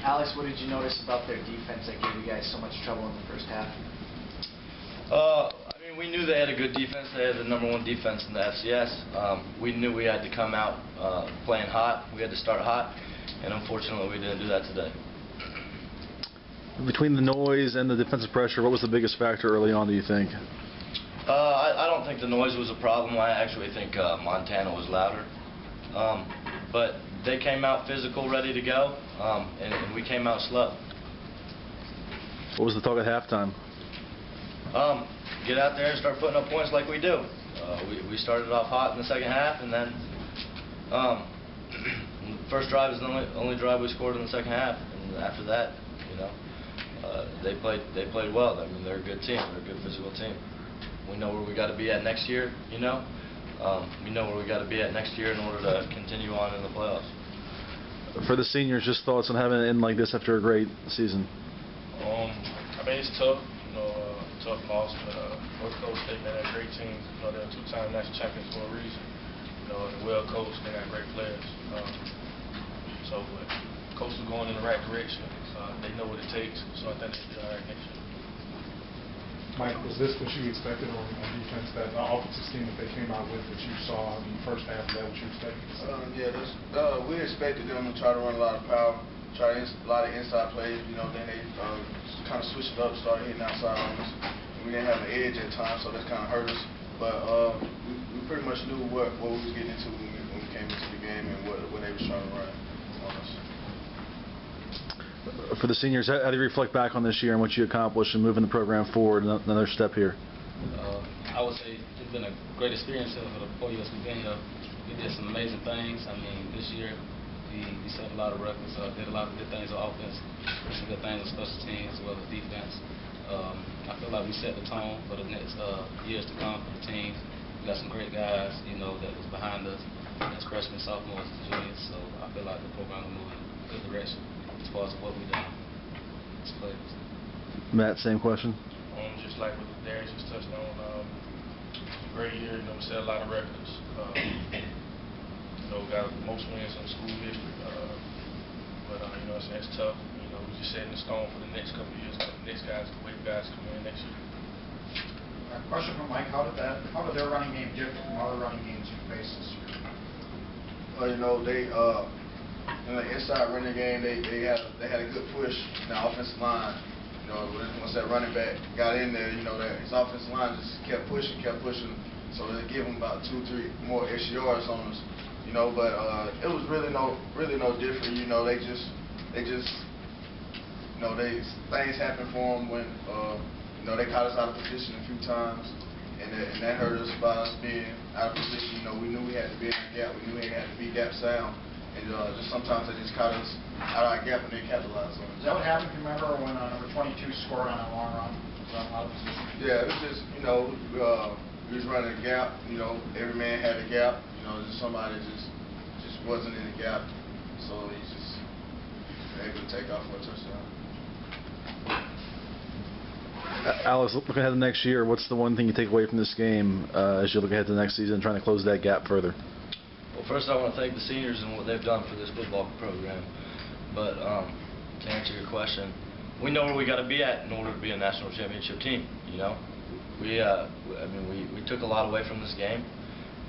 Alex, what did you notice about their defense that gave you guys so much trouble in the first half? I mean, we knew they had a good defense. They had the #1 defense in the FCS. We knew we had to come out playing hot. We had to start hot, and unfortunately, we didn't do that today. Between the noise and the defensive pressure, what was the biggest factor early on, do you think? I don't think the noise was a problem. I actually think Montana was louder. But they came out physical, ready to go, and we came out slow. What was the talk at halftime? Get out there and start putting up points like we do. We started off hot in the second half, and then the first drive is the only drive we scored in the second half. And after that, you know, they played well. I mean, they're a good team. They're a good physical team. We know where we got to be at next year. You know, we know where we got to be at next year in order to continue on in the playoffs. For the seniors, just thoughts on having it end like this after a great season. I mean, it's tough. You know, tough loss, but North Dakota State, man, they're a great team. You know, they're 2-time national champions for a reason. You know, they're well coached. They got great players. But coach is going in the right direction. They know what it takes, so I think they'll be all right next year. Mike, was this what you expected on defense, that offensive scheme that they came out with that you saw in the first half? Is that what you expected? Yeah, we expected them to try to run a lot of power, try a lot of inside plays. You know, then they kind of switched it up, started hitting outside on us. We didn't have an edge at times, so that kind of hurt us. But we pretty much knew what we was getting into when we came into the game and what they was trying to run on us. For the seniors, how do you reflect back on this year and what you accomplished and moving the program forward another step here? I would say it's been a great experience for the 4 years we've been here. We did some amazing things. I mean, this year we set a lot of records, did a lot of good things on offense, some good things on special teams as well as defense. I feel like we set the tone for the next years to come for the teams. We got some great guys, you know, that was behind us as freshmen, sophomores, and juniors. So I feel like the program will move in a good direction as far as what we've done as players. Matt, same question. Just like what Darius just touched on, great year. You know, we set a lot of records. You know, we got most wins in school history. But you know, it's tough. You know, we just setting the stone for the next couple of years. The next guys, the wave guys come in next year. Question from Mike: How did their running game differ from other running games you faced this year? You know, in the inside running game, they had a good push in the offensive line. You know, once that running back got in there, you know, that his offensive line just kept pushing. So they give him about 2-3 more extra yards on us. You know, but it was really no different. You know, they just you know, things happened for them when you know, they caught us out of position a few times, and that hurt us by us being out of position. You know, we knew we had to be in our gap. We knew we had to be gap sound. And just sometimes they just caught us out of our gap and they capitalized on it. Is that what happened? You remember when number 22 scored on a long run? Out of position? Yeah, it was just, you know, we was running a gap. You know, every man had a gap. You know, just somebody just wasn't in the gap, so he's just able to take off for a touchdown. Alex, looking ahead to next year, what's the one thing you take away from this game as you look ahead to the next season, trying to close that gap further? Well, first I want to thank the seniors and what they've done for this football program. But to answer your question, we know where we got to be at in order to be a national championship team. You know, I mean, we took a lot away from this game,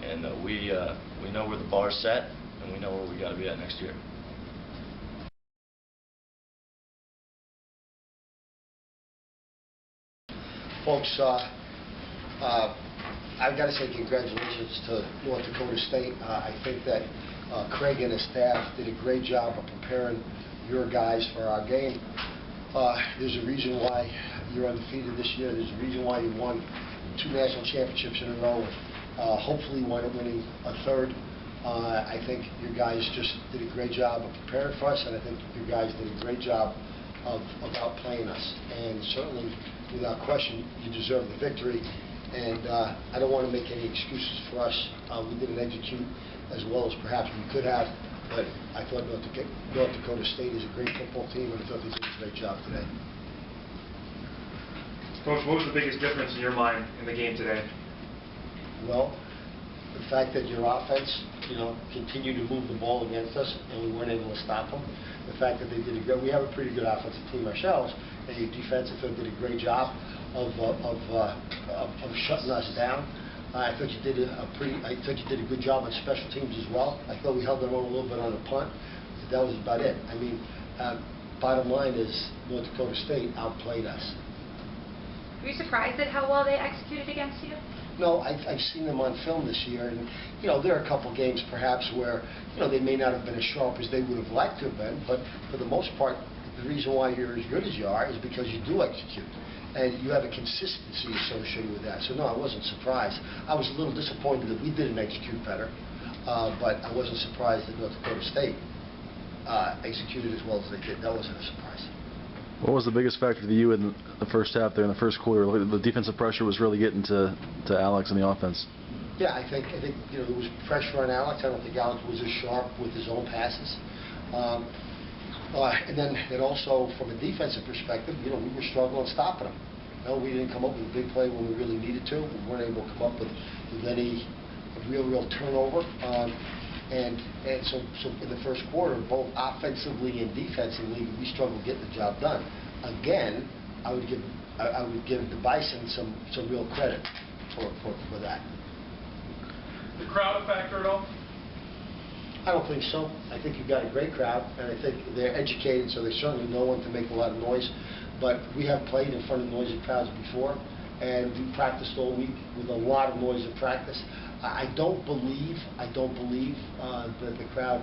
and we know where the bar's set, and we know where we got to be at next year. Folks, I've got to say congratulations to North Dakota State. I think that Craig and his staff did a great job of preparing your guys for our game. There's a reason why you're undefeated this year. There's a reason why you won 2 national championships in a row. Hopefully winning a third. I think your guys just did a great job of preparing for us, and I think you guys did a great job of outplaying us. And certainly, without question, you deserve the victory. And I don't want to make any excuses for us. We didn't execute as well as perhaps we could have, but I thought North Dakota State is a great football team, and I thought they did a great job today. Coach, what was the biggest difference in your mind in the game today? Well, the fact that your offense, you know, continued to move the ball against us, and we weren't able to stop them. the fact that they did we have a pretty good offensive team ourselves, and your defensive field did a great job of shutting us down. I thought you did a good job on special teams as well. I thought we held them on a little bit on the punt, but that was about it. I mean, bottom line is North Dakota State outplayed us. Were you surprised at how well they executed against you? No, I've seen them on film this year, and there are a couple games perhaps where they may not have been as sharp as they would have liked to have been, but for the most part, the reason why you're as good as you are is because you do execute, and you have a consistency associated with that. So no, I wasn't surprised. I was a little disappointed that we didn't execute better, but I wasn't surprised that North Dakota State executed as well as they did. That wasn't a surprise. What was the biggest factor to you in the first half there in the first quarter? The defensive pressure was really getting to Alex and the offense. Yeah, I think there was pressure on Alex. I don't think Alex was as sharp with his own passes. And then also from a defensive perspective, we were struggling stopping him. We didn't come up with a big play when we really needed to. We weren't able to come up with any real turnover. And so in the first quarter, both offensively and defensively, we struggled getting the job done. Again, I would give the Bison some real credit for that. The crowd a factor at all? I don't think so. I think you've got a great crowd, and I think they're educated, so they certainly know when to make a lot of noise. But we have played in front of noisy crowds before, and we practiced all week with a lot of noise in practice. I don't believe that the crowd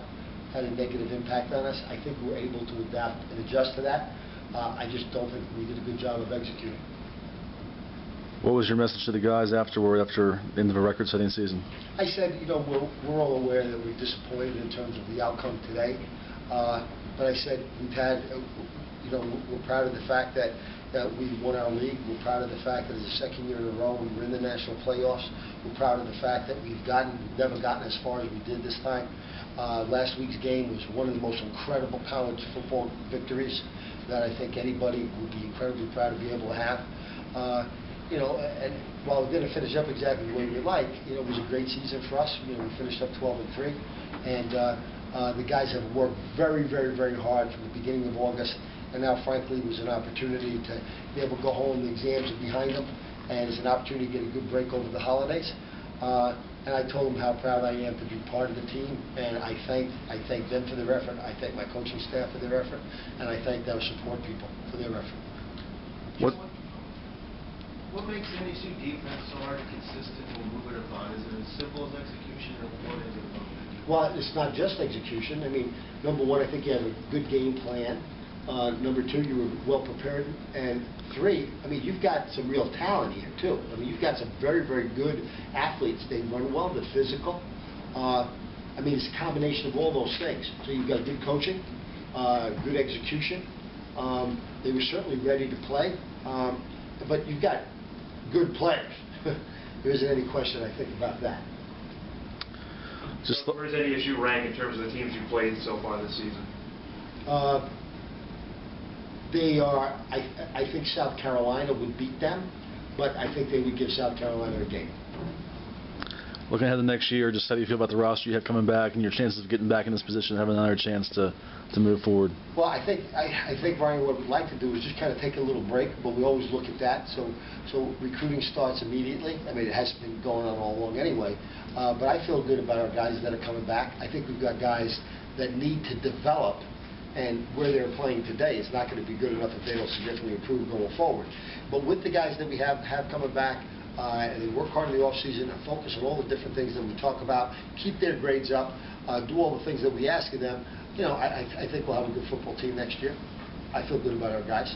had a negative impact on us. I think we were able to adapt and adjust to that. I just don't think we did a good job of executing. What was your message to the guys afterward, after the end of a record-setting season? I said, we're all aware that we're disappointed in terms of the outcome today. But I said we're proud of the fact that we won our league. We're proud of the fact that it's the second year in a row we were in the national playoffs. We're proud of the fact that we've never gotten as far as we did this time. Last week's game was one of the most incredible college football victories that I think anybody would be incredibly proud to be able to have. And while we didn't finish up exactly the way we like, it was a great season for us. We finished up 12-3, and the guys have worked very, very, very hard from the beginning of August. And now, frankly, it was an opportunity to be able to go home. The exams are behind them, and it's an opportunity to get a good break over the holidays. And I told them how proud I am to be part of the team, and I thank them for their effort. I thank my coaching staff for their effort, and I thank our support people for their effort. What makes NDSU defense so hard to consistently move it upon? Is it as simple as execution, or what is it about that? Well, it's not just execution. I mean, number one, I think you have a good game plan. Number two, you were well prepared. And three, I mean, you've got some real talent here, too. I mean, you've got some very, very good athletes. They run well, they're physical. I mean, it's a combination of all those things. So you've got good coaching, good execution. They were certainly ready to play. But you've got good players. There isn't any question, I think, about that. So where does NDSU rank in terms of the teams you've played so far this season? They are, I think South Carolina would beat them, but I think they would give South Carolina a game. Looking ahead to next year, just how do you feel about the roster you have coming back and your chances of getting back in this position and having another chance to move forward? Well, I think, Brian, what we'd like to do is just kind of take a little break, but we always look at that. So recruiting starts immediately. I mean, it has been going on all along anyway. But I feel good about our guys that are coming back. I think we've got guys that need to develop, and where they're playing today is not going to be good enough if they don't significantly improve going forward. But with the guys that we have coming back, and they work hard in the offseason and focus on all the different things that we talk about, keep their grades up, do all the things that we ask of them, I think we'll have a good football team next year. I feel good about our guys.